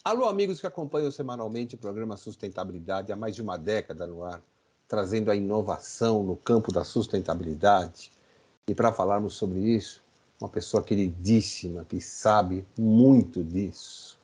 Alô, amigos que acompanham semanalmente o programa Sustentabilidade há mais de uma década no ar, trazendo a inovação no campo da sustentabilidade. E para falarmos sobre isso, uma pessoa queridíssima que sabe muito disso,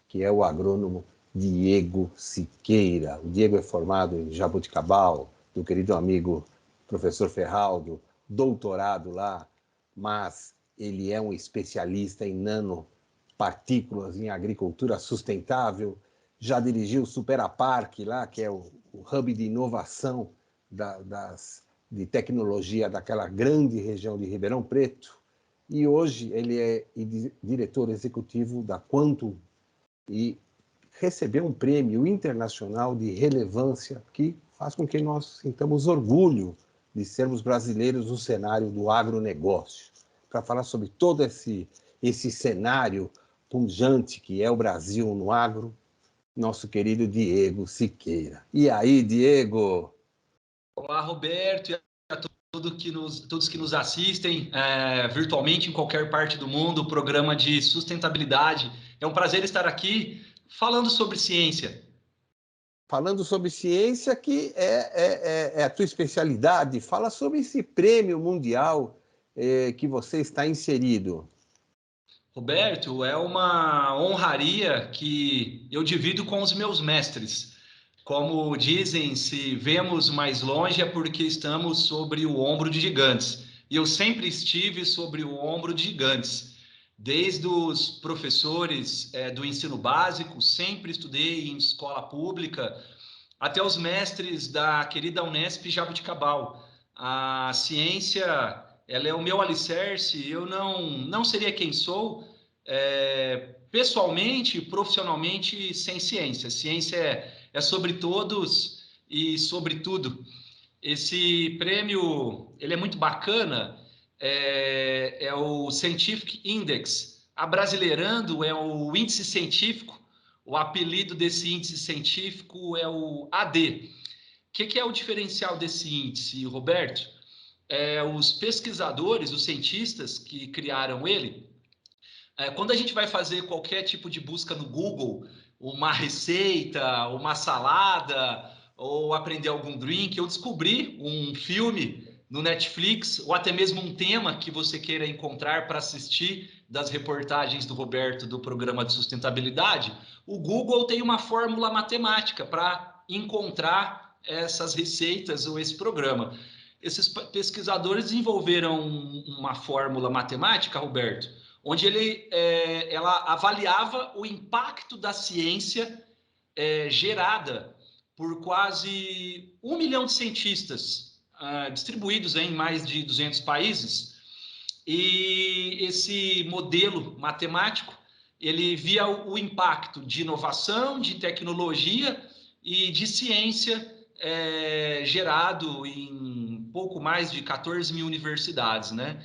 que é o agrônomo Diego Siqueira. O Diego é formado em Jaboticabal, do querido amigo professor Ferraldo, doutorado lá, mas ele é um especialista em nanopartículas, em agricultura sustentável, já dirigiu o Superapark lá, que é o hub de inovação de tecnologia daquela grande região de Ribeirão Preto, e hoje ele é diretor executivo da Quantum e recebeu um prêmio internacional de relevância que faz com que nós sintamos orgulho de sermos brasileiros no cenário do agronegócio. Para falar sobre todo esse cenário pujante que é o Brasil no agro, nosso querido Diego Siqueira. E aí, Diego? Olá, Roberto, e a todos que nos assistem virtualmente em qualquer parte do mundo, o programa de sustentabilidade. É um prazer estar aqui falando sobre ciência. Falando sobre ciência, que é a tua especialidade. Fala sobre esse prêmio mundial que você está inserido. Roberto, é uma honraria que eu divido com os meus mestres. Como dizem, se vemos mais longe é porque estamos sobre o ombro de gigantes. E eu sempre estive sobre o ombro de gigantes. Desde os professores do ensino básico, sempre estudei em escola pública, até os mestres da querida Unesp Jaboticabal. A ciência, ela é o meu alicerce, eu não seria quem sou pessoalmente, profissionalmente, sem ciência. Ciência é sobre todos e sobre tudo. Esse prêmio, ele é muito bacana, é o Scientific Index. Abrasileirando é o índice científico, o apelido desse índice científico é o AD. O que é o diferencial desse índice, Roberto? Os pesquisadores, os cientistas que criaram ele, quando a gente vai fazer qualquer tipo de busca no Google, uma receita, uma salada, ou aprender algum drink, ou descobrir um filme no Netflix, ou até mesmo um tema que você queira encontrar para assistir das reportagens do Roberto do programa de sustentabilidade, o Google tem uma fórmula matemática para encontrar essas receitas ou esse programa. Esses pesquisadores desenvolveram uma fórmula matemática, Roberto, onde ela avaliava o impacto da ciência gerada por quase 1 milhão de cientistas distribuídos em mais de 200 países. E esse modelo matemático, ele via o impacto de inovação, de tecnologia e de ciência gerado em pouco mais de 14 mil universidades, né?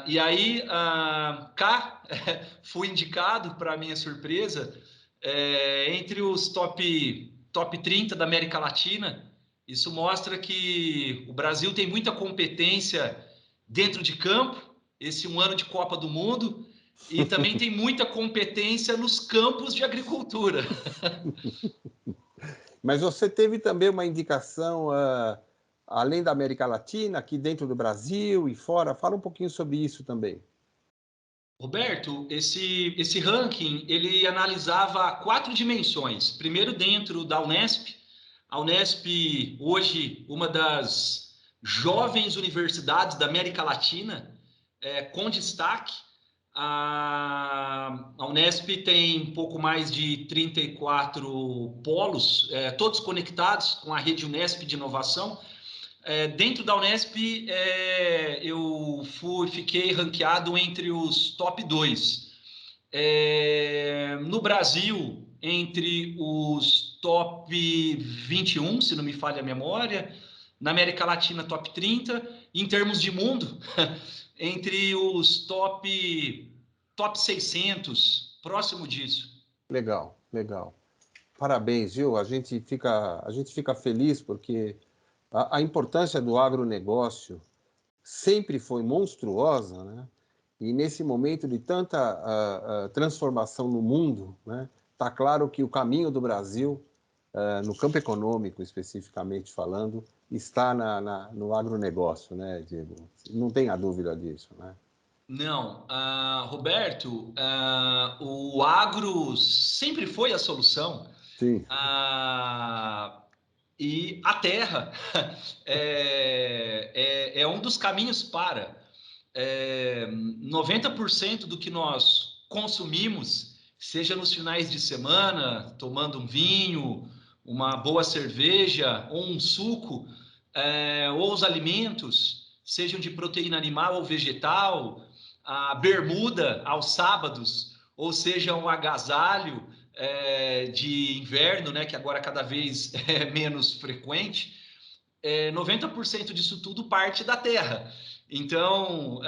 E aí, cá, fui indicado, para minha surpresa, entre os top 30 da América Latina. Isso mostra que o Brasil tem muita competência dentro de campo, esse um ano de Copa do Mundo, e também tem muita competência nos campos de agricultura. Mas você teve também uma indicação, além da América Latina, aqui dentro do Brasil e fora. Fala um pouquinho sobre isso também. Roberto, esse ranking, ele analisava 4 dimensões. Primeiro, dentro da Unesp. A Unesp, hoje, uma das jovens universidades da América Latina, com destaque. A Unesp tem um pouco mais de 34 polos, todos conectados com a rede Unesp de inovação. Dentro da Unesp, eu fiquei ranqueado entre os top 2. No Brasil, entre os top 21, se não me falha a memória. Na América Latina, top 30. Em termos de mundo, entre os top 600, próximo disso. Legal, legal. Parabéns, viu? A gente fica feliz porque a importância do agronegócio sempre foi monstruosa, né? E nesse momento de tanta transformação no mundo, né, está claro que o caminho do Brasil, no campo econômico especificamente falando, está no agronegócio, né, Diego? Não tenha dúvida disso, né? Não, Roberto, o agro sempre foi a solução. Sim. E a terra é um dos caminhos para. 90% do que nós consumimos, seja nos finais de semana, tomando um vinho, uma boa cerveja ou um suco, ou os alimentos, sejam de proteína animal ou vegetal, a bermuda aos sábados, ou seja, um agasalho de inverno, né, que agora cada vez é menos frequente, 90% disso tudo parte da terra. Então,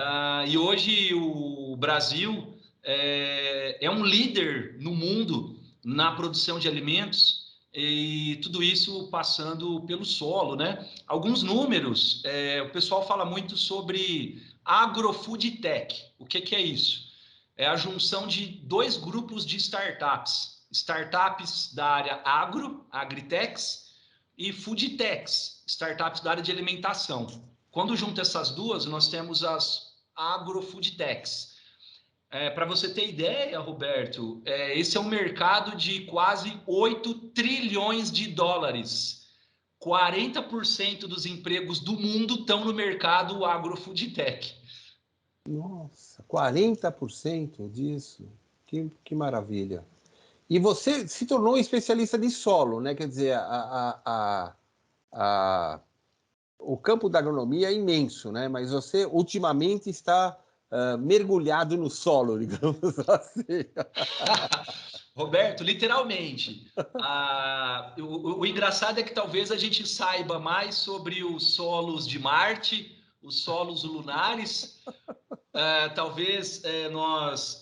e hoje o Brasil é um líder no mundo na produção de alimentos, e tudo isso passando pelo solo, né? Alguns números, o pessoal fala muito sobre agrofood tech. O que é isso? É a junção de dois grupos de startups. Startups da área agritechs, e foodtechs, startups da área de alimentação. Quando junta essas duas, nós temos as agrofoodtechs. Para você ter ideia, Roberto, esse é um mercado de quase 8 trilhões de dólares. 40% dos empregos do mundo estão no mercado agrofoodtech. Nossa, 40% disso. Que maravilha. E você se tornou especialista de solo, né? Quer dizer, o campo da agronomia é imenso, né? Mas você ultimamente está mergulhado no solo, digamos assim. Roberto, literalmente. O engraçado é que talvez a gente saiba mais sobre os solos de Marte, os solos lunares. Talvez nós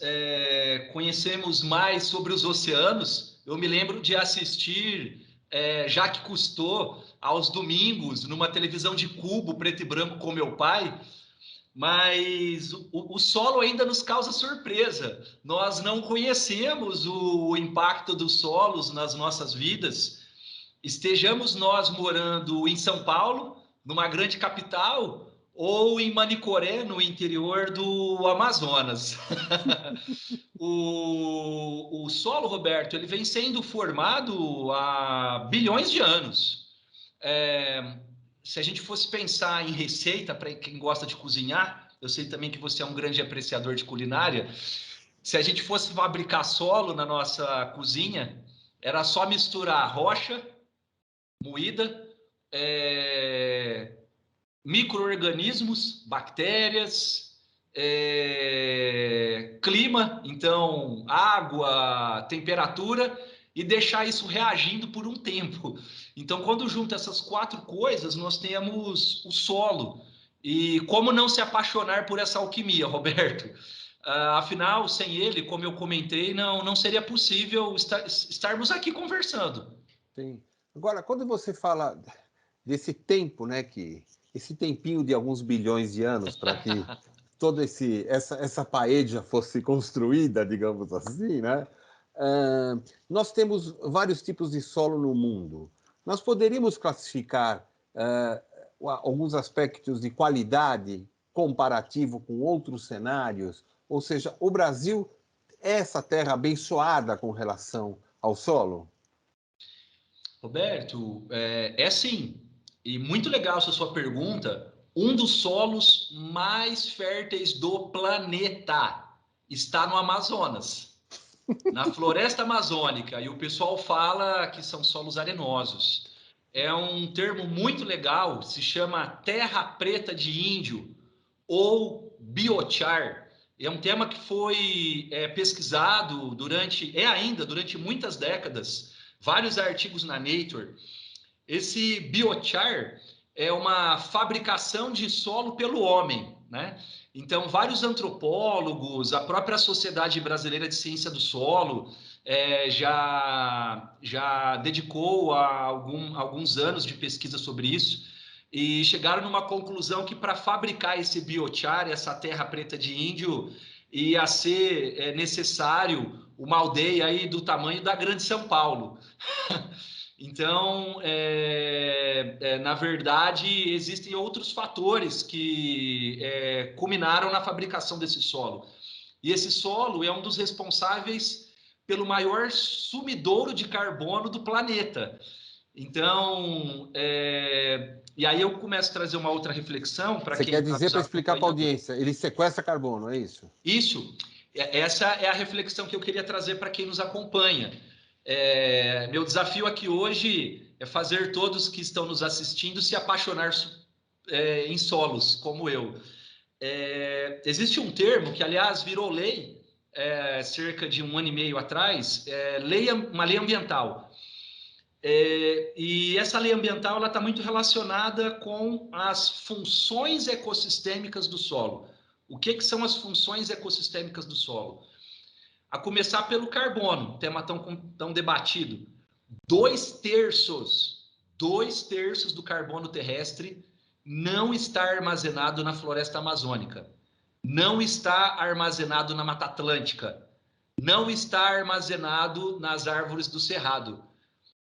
conhecemos mais sobre os oceanos. Eu me lembro de assistir Jacques Cousteau aos domingos numa televisão de cubo preto e branco com meu pai, mas o solo ainda nos causa surpresa. Nós não conhecemos o impacto dos solos nas nossas vidas. Estejamos nós morando em São Paulo, numa grande capital, ou em Manicoré, no interior do Amazonas. O solo, Roberto, ele vem sendo formado há bilhões de anos. Se a gente fosse pensar em receita, para quem gosta de cozinhar, eu sei também que você é um grande apreciador de culinária, se a gente fosse fabricar solo na nossa cozinha, era só misturar rocha moída, micro-organismos, bactérias, clima, então água, temperatura, e deixar isso reagindo por um tempo. Então, quando junta essas quatro coisas, nós temos o solo. E como não se apaixonar por essa alquimia, Roberto? Afinal, sem ele, como eu comentei, não seria possível estarmos aqui conversando. Sim. Agora, quando você fala desse tempo, né, esse tempinho de alguns bilhões de anos para que toda essa paella fosse construída, digamos assim, né? Nós temos vários tipos de solo no mundo. Nós poderíamos classificar alguns aspectos de qualidade comparativo com outros cenários, ou seja, o Brasil é essa terra abençoada com relação ao solo? Roberto, sim, e muito legal essa sua pergunta. Um dos solos mais férteis do planeta está no Amazonas, na floresta amazônica, e o pessoal fala que são solos arenosos. É um termo muito legal, se chama terra preta de índio ou biochar. É um tema que foi pesquisado durante muitas décadas, vários artigos na Nature. Esse biochar é uma fabricação de solo pelo homem, né? Então, vários antropólogos, a própria Sociedade Brasileira de Ciência do Solo já dedicou alguns anos de pesquisa sobre isso. e chegaram numa conclusão que para fabricar esse biochar, essa terra preta de índio, ia ser necessário uma aldeia aí do tamanho da Grande São Paulo. Então, na verdade, existem outros fatores que culminaram na fabricação desse solo. E esse solo é um dos responsáveis pelo maior sumidouro de carbono do planeta. Então, e aí eu começo a trazer uma outra reflexão para quem Você quer dizer, para explicar para a acompanhando. audiência, ele sequestra carbono, é isso? Isso, essa é a reflexão que eu queria trazer para quem nos acompanha. Meu desafio aqui hoje é fazer todos que estão nos assistindo se apaixonar em solos, como eu. Existe um termo que, aliás, virou lei cerca de 1 ano e meio atrás, uma lei ambiental. E essa lei ambiental está muito relacionada com as funções ecossistêmicas do solo. O que são as funções ecossistêmicas do solo? A começar pelo carbono, tema tão debatido. 2/3 do carbono terrestre não está armazenado na floresta amazônica, não está armazenado na Mata Atlântica, não está armazenado nas árvores do cerrado,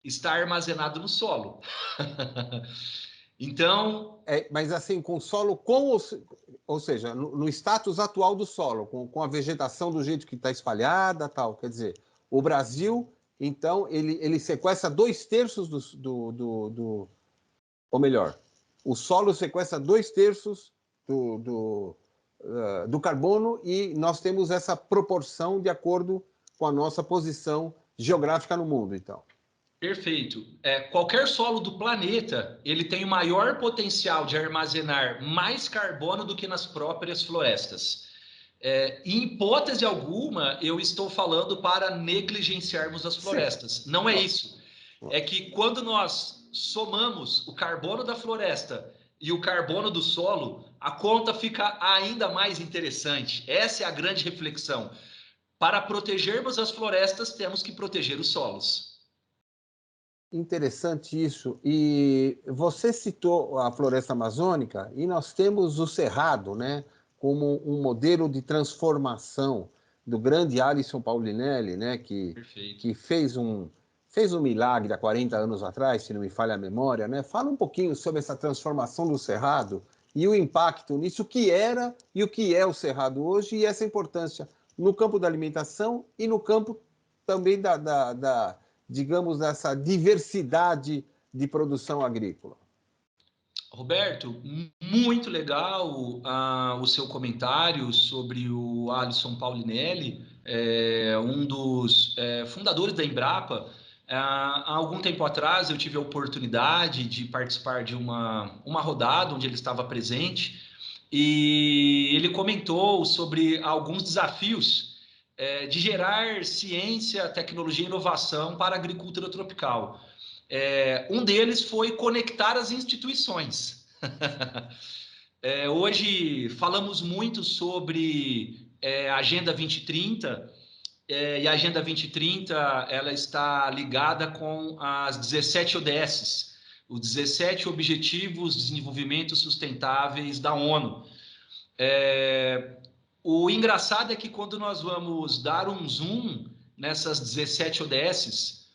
está armazenado no solo. Então... mas assim, com solo, ou seja, no status atual do solo, com a vegetação do jeito que está espalhada, tal. Quer dizer, o Brasil, então, ele sequestra 2/3 ou melhor, o solo sequestra 2/3 do carbono e nós temos essa proporção de acordo com a nossa posição geográfica no mundo, então. Perfeito. Qualquer solo do planeta, ele tem o maior potencial de armazenar mais carbono do que nas próprias florestas. Em hipótese alguma, eu estou falando para negligenciarmos as florestas. Sim. Não é isso. É que quando nós somamos o carbono da floresta e o carbono do solo, a conta fica ainda mais interessante. Essa é a grande reflexão. Para protegermos as florestas, temos que proteger os solos. Interessante isso. E você citou a floresta amazônica e nós temos o Cerrado, né, como um modelo de transformação do grande Alisson Paulinelli, né, que fez um milagre há 40 anos atrás, se não me falha a memória, né? Fala um pouquinho sobre essa transformação do Cerrado e o impacto nisso, o que era e o que é o Cerrado hoje e essa importância no campo da alimentação e no campo também digamos, dessa diversidade de produção agrícola. Roberto, muito legal o seu comentário sobre o Alisson Paulinelli, um dos fundadores da Embrapa. Há algum tempo atrás eu tive a oportunidade de participar de uma rodada onde ele estava presente e ele comentou sobre alguns desafios de gerar ciência, tecnologia e inovação para a agricultura tropical. Um deles foi conectar as instituições. Hoje falamos muito sobre a Agenda 2030, e a Agenda 2030 ela está ligada com as 17 ODSs, os 17 Objetivos de Desenvolvimento Sustentáveis da ONU. O engraçado é que quando nós vamos dar um zoom nessas 17 ODSs,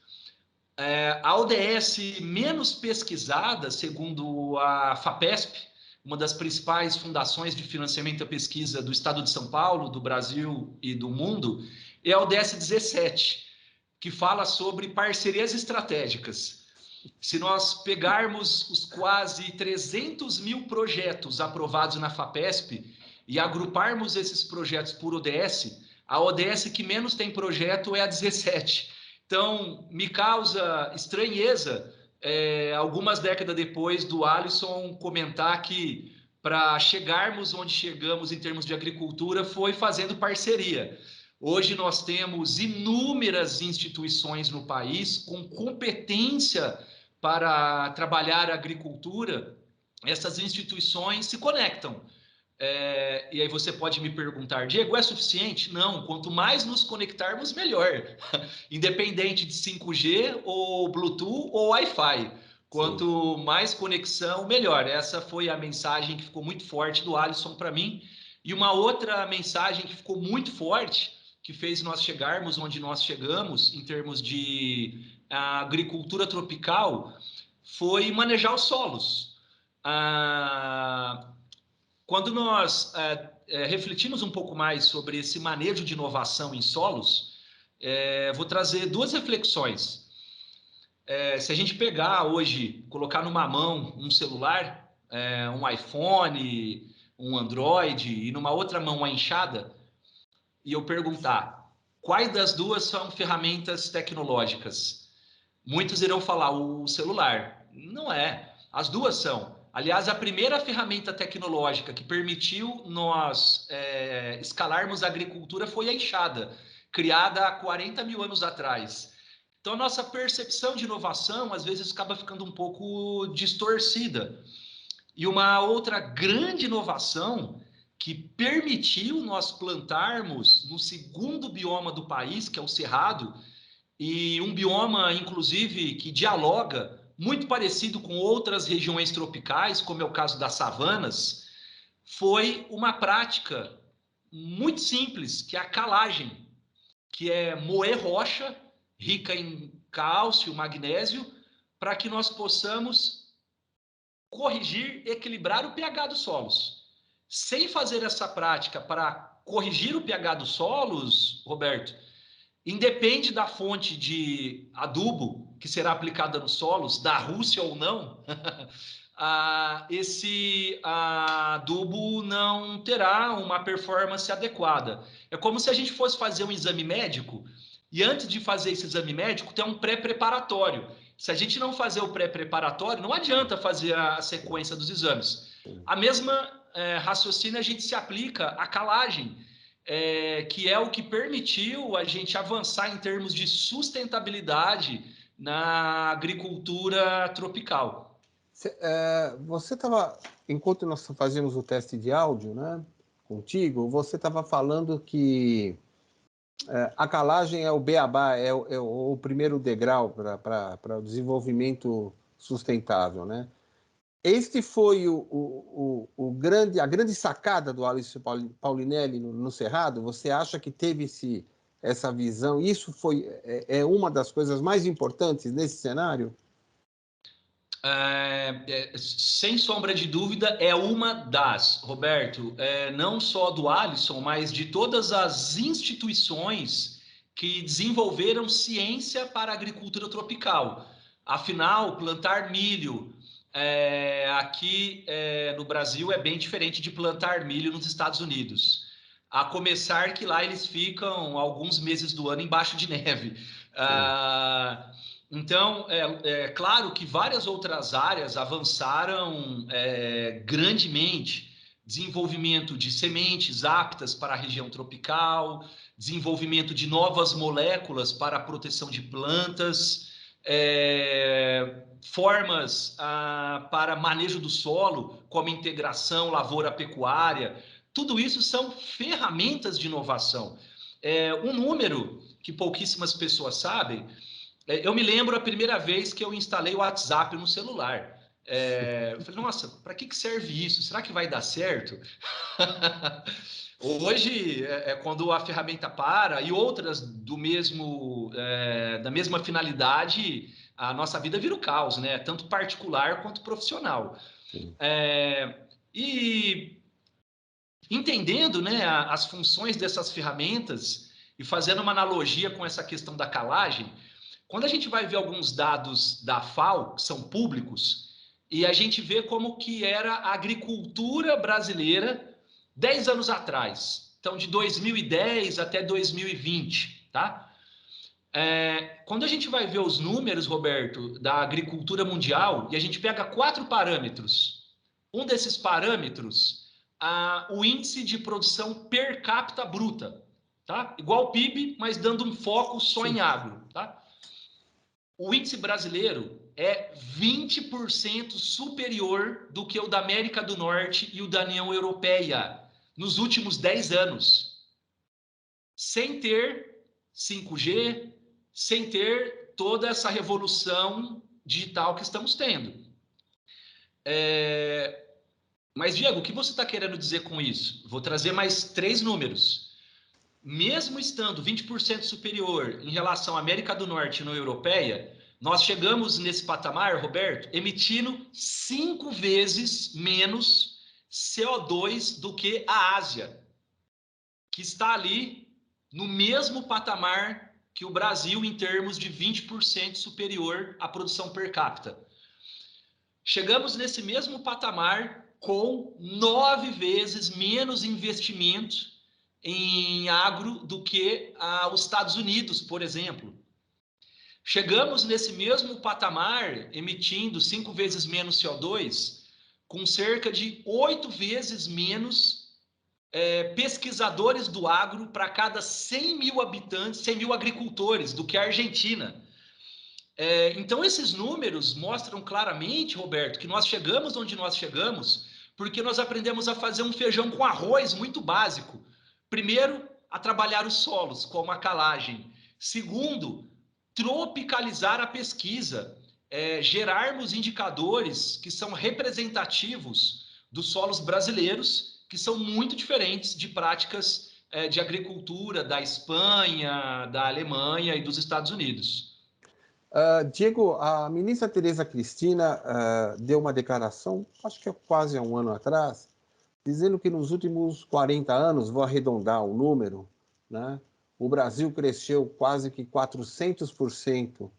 a ODS menos pesquisada, segundo a FAPESP, uma das principais fundações de financiamento à pesquisa do estado de São Paulo, do Brasil e do mundo, é a ODS 17, que fala sobre parcerias estratégicas. Se nós pegarmos os quase 300 mil projetos aprovados na FAPESP e agruparmos esses projetos por ODS, a ODS que menos tem projeto é a 17. Então, me causa estranheza, algumas décadas depois do Alisson comentar que para chegarmos onde chegamos em termos de agricultura foi fazendo parceria. Hoje nós temos inúmeras instituições no país com competência para trabalhar a agricultura. Essas instituições se conectam. E aí você pode me perguntar, Diego, é suficiente? Não, quanto mais nos conectarmos, melhor. Independente de 5G ou Bluetooth ou Wi-Fi. Quanto mais conexão, melhor. Essa foi a mensagem que ficou muito forte do Alisson para mim. E uma outra mensagem que ficou muito forte, que fez nós chegarmos onde nós chegamos, em termos de agricultura tropical, foi manejar os solos. Quando nós refletimos um pouco mais sobre esse manejo de inovação em solos, vou trazer duas reflexões. Se a gente pegar hoje, colocar numa mão um celular, um iPhone, um Android, e numa outra mão uma enxada, e eu perguntar quais das duas são ferramentas tecnológicas, muitos irão falar o celular. Não é. As duas são. Aliás, a primeira ferramenta tecnológica que permitiu nós escalarmos a agricultura foi a enxada, criada há 40 mil anos atrás. Então, a nossa percepção de inovação, às vezes, acaba ficando um pouco distorcida. E uma outra grande inovação que permitiu nós plantarmos no segundo bioma do país, que é o Cerrado, e um bioma, inclusive, que dialoga, muito parecido com outras regiões tropicais, como é o caso das savanas, foi uma prática muito simples, que é a calagem, que é moer rocha rica em cálcio, magnésio, para que nós possamos corrigir, equilibrar o pH dos solos. Sem fazer essa prática para corrigir o pH dos solos, Roberto, independe da fonte de adubo que será aplicada nos solos, da Rússia ou não, esse adubo não terá uma performance adequada. É como se a gente fosse fazer um exame médico e antes de fazer esse exame médico tem um pré-preparatório. Se a gente não fazer o pré-preparatório, não adianta fazer a sequência dos exames. A mesma raciocínio a gente se aplica à calagem, que é o que permitiu a gente avançar em termos de sustentabilidade na agricultura tropical. Você estava, enquanto nós fazíamos o teste de áudio, né, contigo, você estava falando que a calagem é o beabá, é o primeiro degrau para o desenvolvimento sustentável, né? Este foi a grande sacada do Alisson Paulinelli no Cerrado? Você acha que teve essa visão? Isso é uma das coisas mais importantes nesse cenário? Sem sombra de dúvida, é uma das, Roberto, não só do Alisson, mas de todas as instituições que desenvolveram ciência para a agricultura tropical. Afinal, plantar milho aqui no Brasil é bem diferente de plantar milho nos Estados Unidos. A começar que lá eles ficam alguns meses do ano embaixo de neve. Então, é claro que várias outras áreas avançaram grandemente. Desenvolvimento de sementes aptas para a região tropical, desenvolvimento de novas moléculas para a proteção de plantas, formas para manejo do solo, como integração lavoura-pecuária. Tudo isso são ferramentas de inovação. Um número que pouquíssimas pessoas sabem. Eu me lembro a primeira vez que eu instalei o WhatsApp no celular. Eu falei, nossa, para que serve isso? Será que vai dar certo? Hoje, quando a ferramenta para e outras da mesma finalidade, a nossa vida vira o caos, né? Tanto particular quanto profissional. E entendendo, né, as funções dessas ferramentas e fazendo uma analogia com essa questão da calagem, quando a gente vai ver alguns dados da FAO, que são públicos, e a gente vê como que era a agricultura brasileira 10 anos atrás, então de 2010 até 2020, tá? Quando a gente vai ver os números, Roberto, da agricultura mundial, e a gente pega 4 parâmetros, um desses parâmetros, o índice de produção per capita bruta, tá? Igual o PIB, mas dando um foco só em agro, tá? O índice brasileiro é 20% superior do que o da América do Norte e o da União Europeia nos últimos 10 anos. Sem ter 5G, sem ter toda essa revolução digital que estamos tendo. Mas, Diego, o que você está querendo dizer com isso? Vou trazer mais 3 números. Mesmo estando 20% superior em relação à América do Norte e União Europeia, nós chegamos nesse patamar, Roberto, emitindo 5 vezes menos CO2 do que a Ásia, que está ali no mesmo patamar que o Brasil em termos de 20% superior à produção per capita. Chegamos nesse mesmo patamar com 9 vezes menos investimento em agro do que os Estados Unidos, por exemplo. Chegamos nesse mesmo patamar, emitindo 5 vezes menos CO2, com cerca de 8 vezes menos pesquisadores do agro para cada 100 mil habitantes, 100 mil agricultores, do que a Argentina. Então, esses números mostram claramente, Roberto, que nós chegamos onde nós chegamos porque nós aprendemos a fazer um feijão com arroz muito básico. Primeiro, a trabalhar os solos, como a calagem. Segundo, tropicalizar a pesquisa, gerarmos indicadores que são representativos dos solos brasileiros, que são muito diferentes de práticas de agricultura da Espanha, da Alemanha e dos Estados Unidos. Diego, a ministra Tereza Cristina deu uma declaração, acho que é quase há um ano atrás, dizendo que nos últimos 40 anos, vou arredondar o número, né, o Brasil cresceu quase que 400%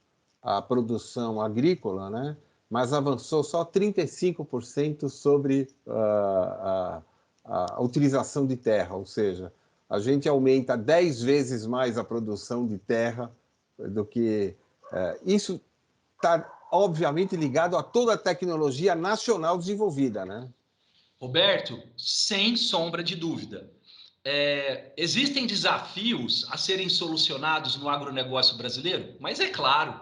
a produção agrícola, né, mas avançou só 35% sobre a utilização de terra, ou seja, a gente aumenta 10 vezes mais a produção de terra do que... isso está, obviamente, ligado a toda a tecnologia nacional desenvolvida, né? Roberto, sem sombra de dúvida. Existem desafios a serem solucionados no agronegócio brasileiro? Mas é claro,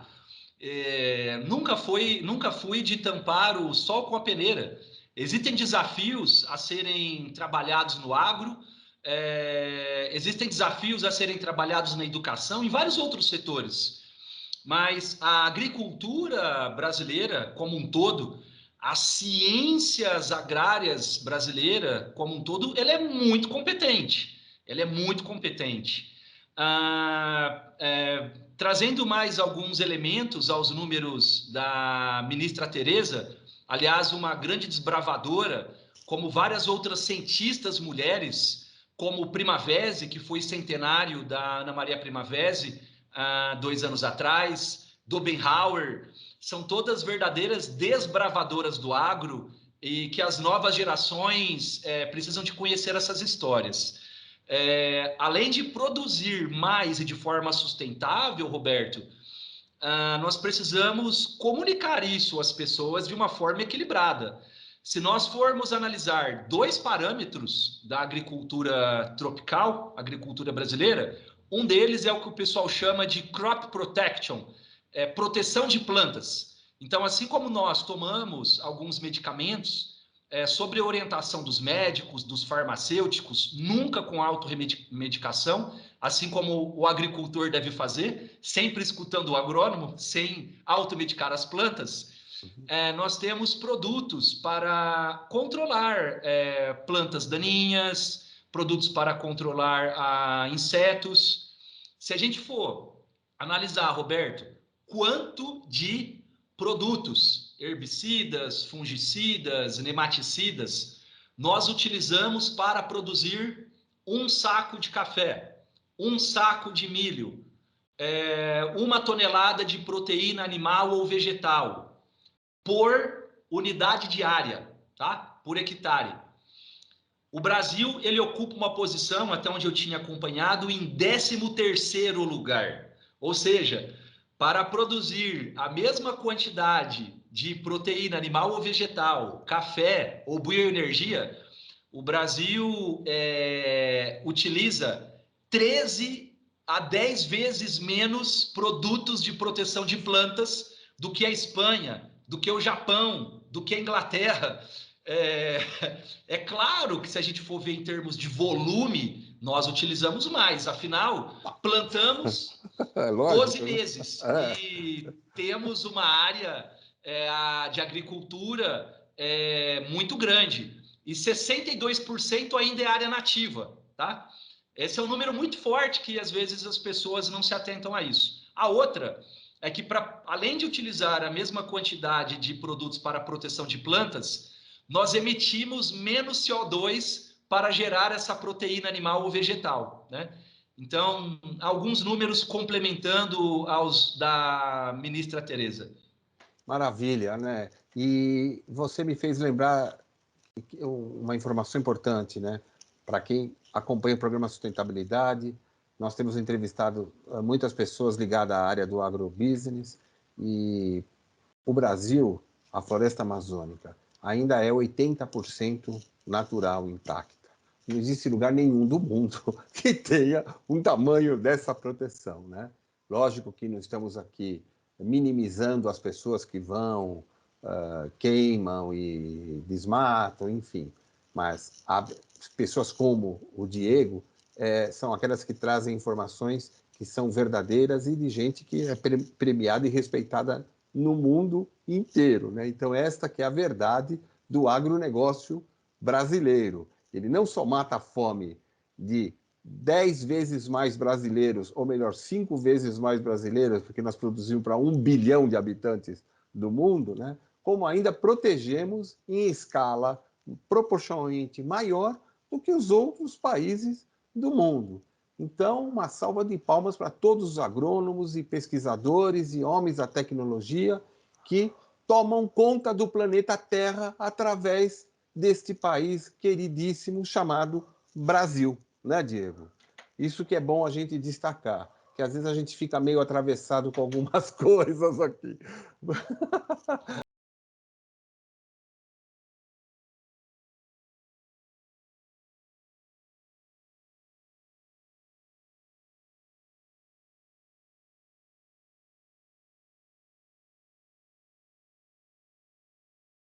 nunca fui de tampar o sol com a peneira. Existem desafios a serem trabalhados no agro, existem desafios a serem trabalhados na educação, em vários outros setores. Mas a agricultura brasileira, como um todo, as ciências agrárias brasileiras, como um todo, ela é muito competente. Ela é muito competente. Trazendo mais alguns elementos aos números da ministra Tereza, aliás, uma grande desbravadora, como várias outras cientistas mulheres, como Primavesi, que foi centenário da Ana Maria Primavesi, 2 anos atrás, Dobenhauer, são todas verdadeiras desbravadoras do agro e que as novas gerações precisam de conhecer essas histórias. Além de produzir mais e de forma sustentável, Roberto, nós precisamos comunicar isso às pessoas de uma forma equilibrada. Se nós formos analisar 2 parâmetros da agricultura tropical, agricultura brasileira, um deles é o que o pessoal chama de crop protection, proteção de plantas. Então, assim como nós tomamos alguns medicamentos, sobre a orientação dos médicos, dos farmacêuticos, nunca com automedicação, assim como o agricultor deve fazer, sempre escutando o agrônomo, sem automedicar as plantas, nós temos produtos para controlar plantas daninhas, produtos para controlar insetos. Se a gente for analisar, Roberto, quanto de produtos, herbicidas, fungicidas, nematicidas, nós utilizamos para produzir 1 saco de café, 1 saco de milho, 1 tonelada de proteína animal ou vegetal, por unidade diária, tá? Por hectare. O Brasil, ele ocupa uma posição, até onde eu tinha acompanhado, em 13º lugar. Ou seja, para produzir a mesma quantidade de proteína animal ou vegetal, café ou bioenergia, o Brasil utiliza 13 a 10 vezes menos produtos de proteção de plantas do que a Espanha, do que o Japão, do que a Inglaterra. É claro que se a gente for ver em termos de volume, nós utilizamos mais. Afinal, plantamos Lógico, 12 né? meses. E temos uma área de agricultura muito grande. E 62% ainda é área nativa, tá? Esse é um número muito forte que às vezes as pessoas não se atentam a isso. A outra é que, além de utilizar a mesma quantidade de produtos para a proteção de plantas, nós emitimos menos CO2 para gerar essa proteína animal ou vegetal, né? Então, alguns números complementando aos da ministra Tereza. Maravilha, né? E você me fez lembrar uma informação importante, né? Para quem acompanha o programa Sustentabilidade, nós temos entrevistado muitas pessoas ligadas à área do agrobusiness e o Brasil, a floresta amazônica, ainda é 80% natural, intacta. Não existe lugar nenhum do mundo que tenha um tamanho dessa proteção, né? Lógico que não estamos aqui minimizando as pessoas que vão, queimam e desmatam, enfim. Mas pessoas como o Diego são aquelas que trazem informações que são verdadeiras e de gente que é premiada e respeitada no mundo inteiro, né? Então, esta que é a verdade do agronegócio brasileiro. Ele não só mata a fome de 10 vezes mais brasileiros, ou melhor, 5 vezes mais brasileiros, porque nós produzimos para 1 bilhão de habitantes do mundo, né? Como ainda protegemos em escala proporcionalmente maior do que os outros países do mundo. Então, uma salva de palmas para todos os agrônomos e pesquisadores e homens da tecnologia que tomam conta do planeta Terra através deste país queridíssimo chamado Brasil, né, Diego? Isso que é bom a gente destacar, que às vezes a gente fica meio atravessado com algumas coisas aqui.